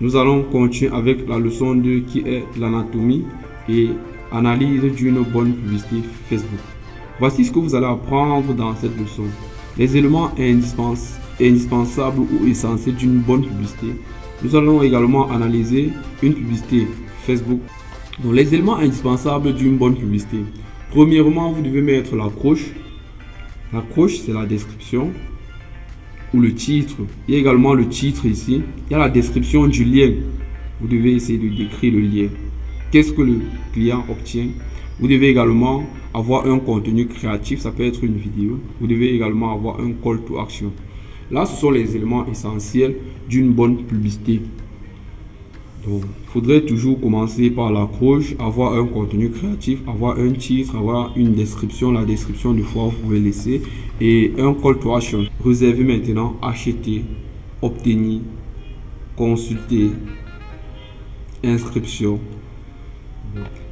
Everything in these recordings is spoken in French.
Nous allons continuer avec la leçon 2 qui est l'anatomie et analyse d'une bonne publicité Facebook. Voici ce que vous allez apprendre dans cette leçon. Les éléments indispensables ou essentiels d'une bonne publicité. Nous allons également analyser une publicité Facebook. Donc, les éléments indispensables d'une bonne publicité. Premièrement, vous devez mettre l'accroche. L'accroche, c'est la description ou le titre. Il y a également le titre ici. Il y a la description du lien. Vous devez essayer de décrire le lien. Qu'est-ce que le client obtient? Vous devez également avoir un contenu créatif. Ça peut être une vidéo. Vous devez également avoir un call to action. Là, ce sont les éléments essentiels d'une bonne publicité. Donc, il faudrait toujours commencer par l'accroche, avoir un contenu créatif, avoir un titre, avoir une description. La description de fois, vous pouvez laisser. Et un call to action. Réservez maintenant, acheter, obtenir, consulter, inscription.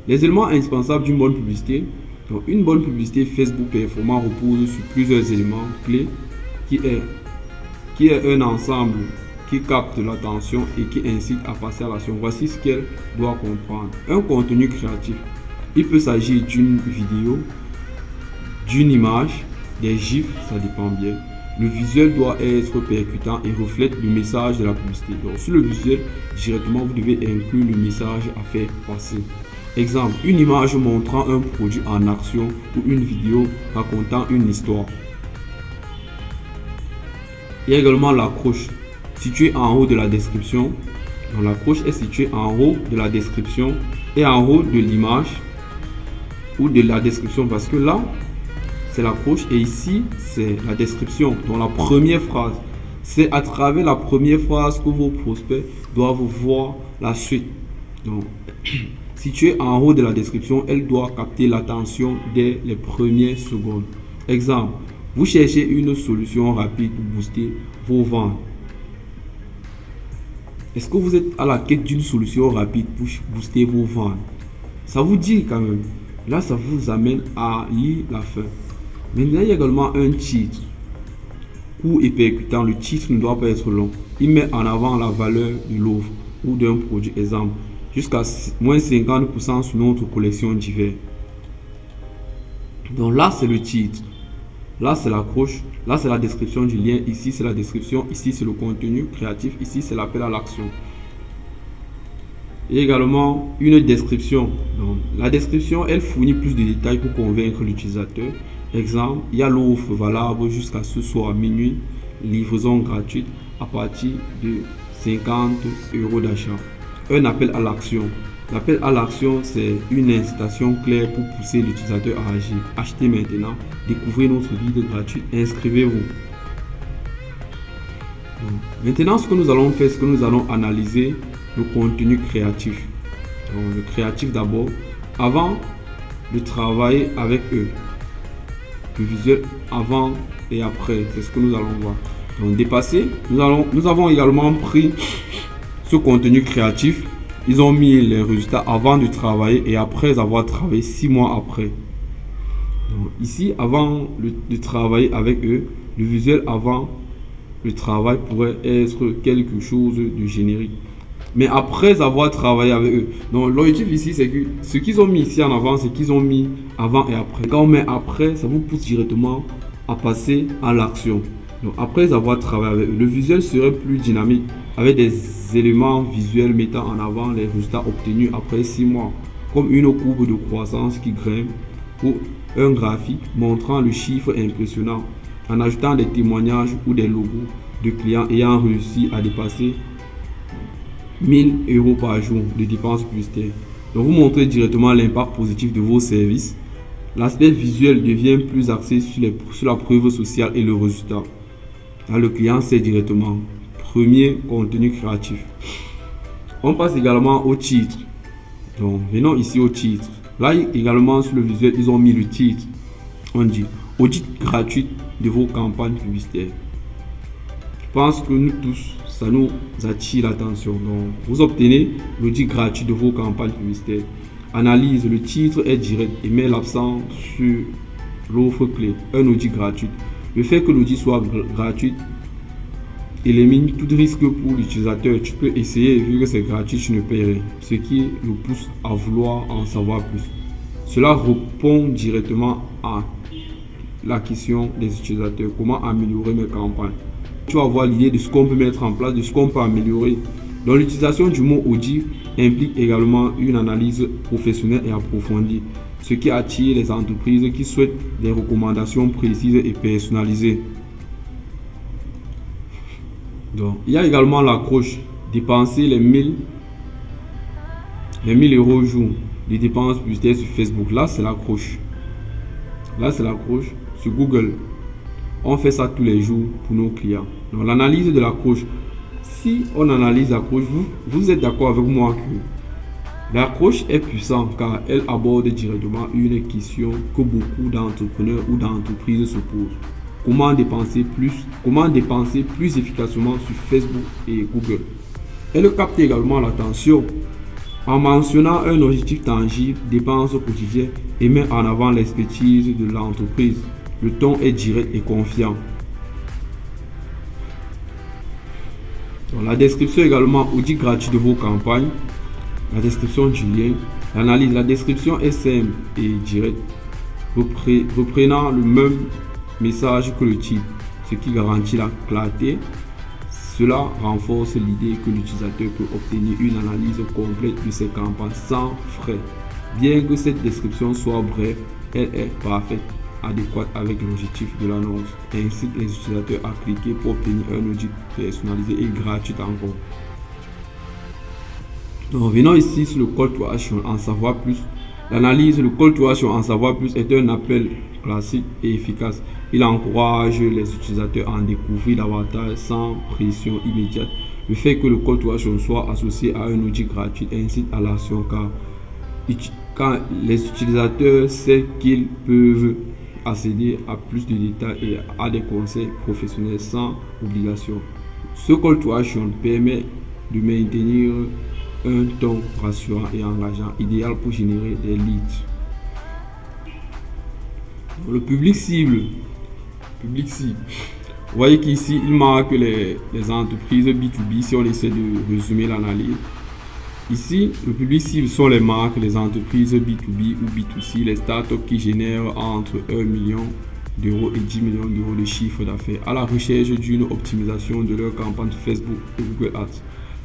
Les éléments indispensables d'une bonne publicité. Donc, une bonne publicité Facebook performant repose sur plusieurs éléments clés qui est un ensemble qui capte l'attention et qui incite à passer à l'action. Voici ce qu'elle doit comprendre. Un contenu créatif. Il peut s'agir d'une vidéo, d'une image, des gifs, ça dépend bien. Le visuel doit être percutant et reflète le message de la publicité. Donc, sur le visuel, directement, vous devez inclure le message à faire passer. Exemple, une image montrant un produit en action ou une vidéo racontant une histoire. Il y a également l'accroche située en haut de la description. Donc, l'accroche est située en haut de la description et en haut de l'image ou de la description parce que là, c'est l'accroche et ici, c'est la description. Donc, la première phrase, c'est à travers la première phrase que vos prospects doivent voir la suite. Donc, située en haut de la description, elle doit capter l'attention dès les premières secondes. Exemple, vous cherchez une solution rapide pour booster vos ventes. Est-ce que vous êtes à la quête d'une solution rapide pour booster vos ventes? Ça vous dit quand même. Là, ça vous amène à lire la fin. Maintenant, il y a également un titre. Court et percutant, le titre ne doit pas être long. Il met en avant la valeur de l'offre ou d'un produit. Exemple, jusqu'à moins 50% sur notre collection d'hiver. Donc là, c'est le titre. Là, c'est l'accroche. Là, c'est la description du lien. Ici, c'est la description. Ici, c'est le contenu créatif. Ici, c'est l'appel à l'action. Et également, une description. Donc, la description, elle fournit plus de détails pour convaincre l'utilisateur. Exemple, il y a l'offre valable jusqu'à ce soir à minuit. Livraison gratuite à partir de 50 € d'achat. Un appel à l'action. L'appel à l'action, c'est une incitation claire pour pousser l'utilisateur à agir. Achetez maintenant, découvrez notre guide gratuit, inscrivez-vous. Maintenant, ce que nous allons faire, c'est que nous allons analyser le contenu créatif. Donc, le créatif d'abord, avant de travailler avec eux. Le visuel avant et après, c'est ce que nous allons voir. Donc, dépasser, nous avons également pris ce contenu créatif. Ils ont mis les résultats avant de travailler et après avoir travaillé 6 mois après. Donc, ici, avant de travailler avec eux, le visuel avant le travail pourrait être quelque chose de générique. Mais après avoir travaillé avec eux, donc l'objectif ici, c'est que ce qu'ils ont mis ici en avant, c'est qu'ils ont mis avant et après. Quand on met après, ça vous pousse directement à passer à l'action. Donc, après avoir travaillé avec eux, le visuel serait plus dynamique avec des éléments visuels mettant en avant les résultats obtenus après 6 mois, comme une courbe de croissance qui grimpe ou un graphique montrant le chiffre impressionnant en ajoutant des témoignages ou des logos de clients ayant réussi à dépasser 1000 € par jour de dépenses publicitaires. Donc, vous montrez directement l'impact positif de vos services. L'aspect visuel devient plus axé sur la preuve sociale et le résultat. Là, le client sait directement. Premier contenu créatif. On passe également au titre. Donc, venons ici au titre. Là, également sur le visuel, ils ont mis le titre. On dit audit gratuit de vos campagnes publicitaires. Je pense que nous tous, ça nous attire l'attention. Donc, vous obtenez l'audit gratuit de vos campagnes publicitaires. Analyse, le titre est direct et met l'accent sur l'offre clé, un audit gratuit. Le fait que l'audit soit gratuit élimine tout risque pour l'utilisateur. Tu peux essayer, vu que c'est gratuit, tu ne payes rien, ce qui le pousse à vouloir en savoir plus. Cela répond directement à la question des utilisateurs. Comment améliorer mes campagnes? Tu vas avoir l'idée de ce qu'on peut mettre en place, de ce qu'on peut améliorer. Donc l'utilisation du mot audit implique également une analyse professionnelle et approfondie, ce qui attire les entreprises qui souhaitent des recommandations précises et personnalisées. Donc, il y a également l'accroche, dépenser les 1000 euros au jour de dépenses publicitaires sur Facebook. Là, c'est l'accroche. Sur Google. On fait ça tous les jours pour nos clients. Donc, l'analyse de l'accroche. Si on analyse l'accroche, vous êtes d'accord avec moi que l'accroche est puissante car elle aborde directement une question que beaucoup d'entrepreneurs ou d'entreprises se posent. Comment dépenser plus efficacement sur Facebook et Google. Elle capte également l'attention en mentionnant un objectif tangible, dépenses quotidiennes et met en avant l'expertise de l'entreprise. Le ton est direct et confiant. Donc, la description également, audit gratuit de vos campagnes. La description du lien. L'analyse. La description est simple et directe, reprenant le même message que le titre, ce qui garantit la clarté. Cela renforce l'idée que l'utilisateur peut obtenir une analyse complète de ses campagnes sans frais. Bien que cette description soit brève, elle est parfaite, adéquate avec l'objectif de l'annonce et incite les utilisateurs à cliquer pour obtenir un audit personnalisé et gratuit encore. Donc, venons ici sur le call to action, en savoir plus. L'analyse, le call to action, en savoir plus, est un appel classique et efficace. Il encourage les utilisateurs à en découvrir davantage sans pression immédiate. Le fait que le call to action soit associé à un outil gratuit incite à l'action car quand les utilisateurs savent qu'ils peuvent accéder à plus de détails et à des conseils professionnels sans obligation. Ce call to action permet de maintenir un ton rassurant et engageant, idéal pour générer des leads. Le public cible. Vous voyez qu'ici, il marque les entreprises B2B si on essaie de résumer l'analyse. Ici, le public cible sont les marques, les entreprises B2B ou B2C, les startups qui génèrent entre 1 million d'euros et 10 millions d'euros de chiffre d'affaires à la recherche d'une optimisation de leur campagne Facebook et Google Ads.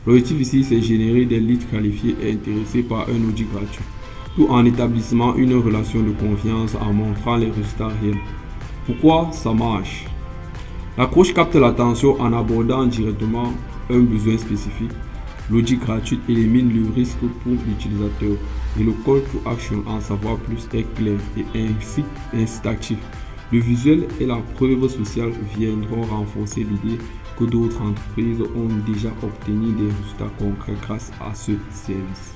L'objectif ici, c'est générer des leads qualifiés et intéressés par un audit gratuit, tout en établissant une relation de confiance en montrant les résultats réels. Pourquoi ça marche? L'approche capte l'attention en abordant directement un besoin spécifique. L'audit gratuit élimine le risque pour l'utilisateur et le call to action en savoir plus est clair et incitatif. Le visuel et la preuve sociale viendront renforcer l'idée que d'autres entreprises ont déjà obtenu des résultats concrets grâce à ce service.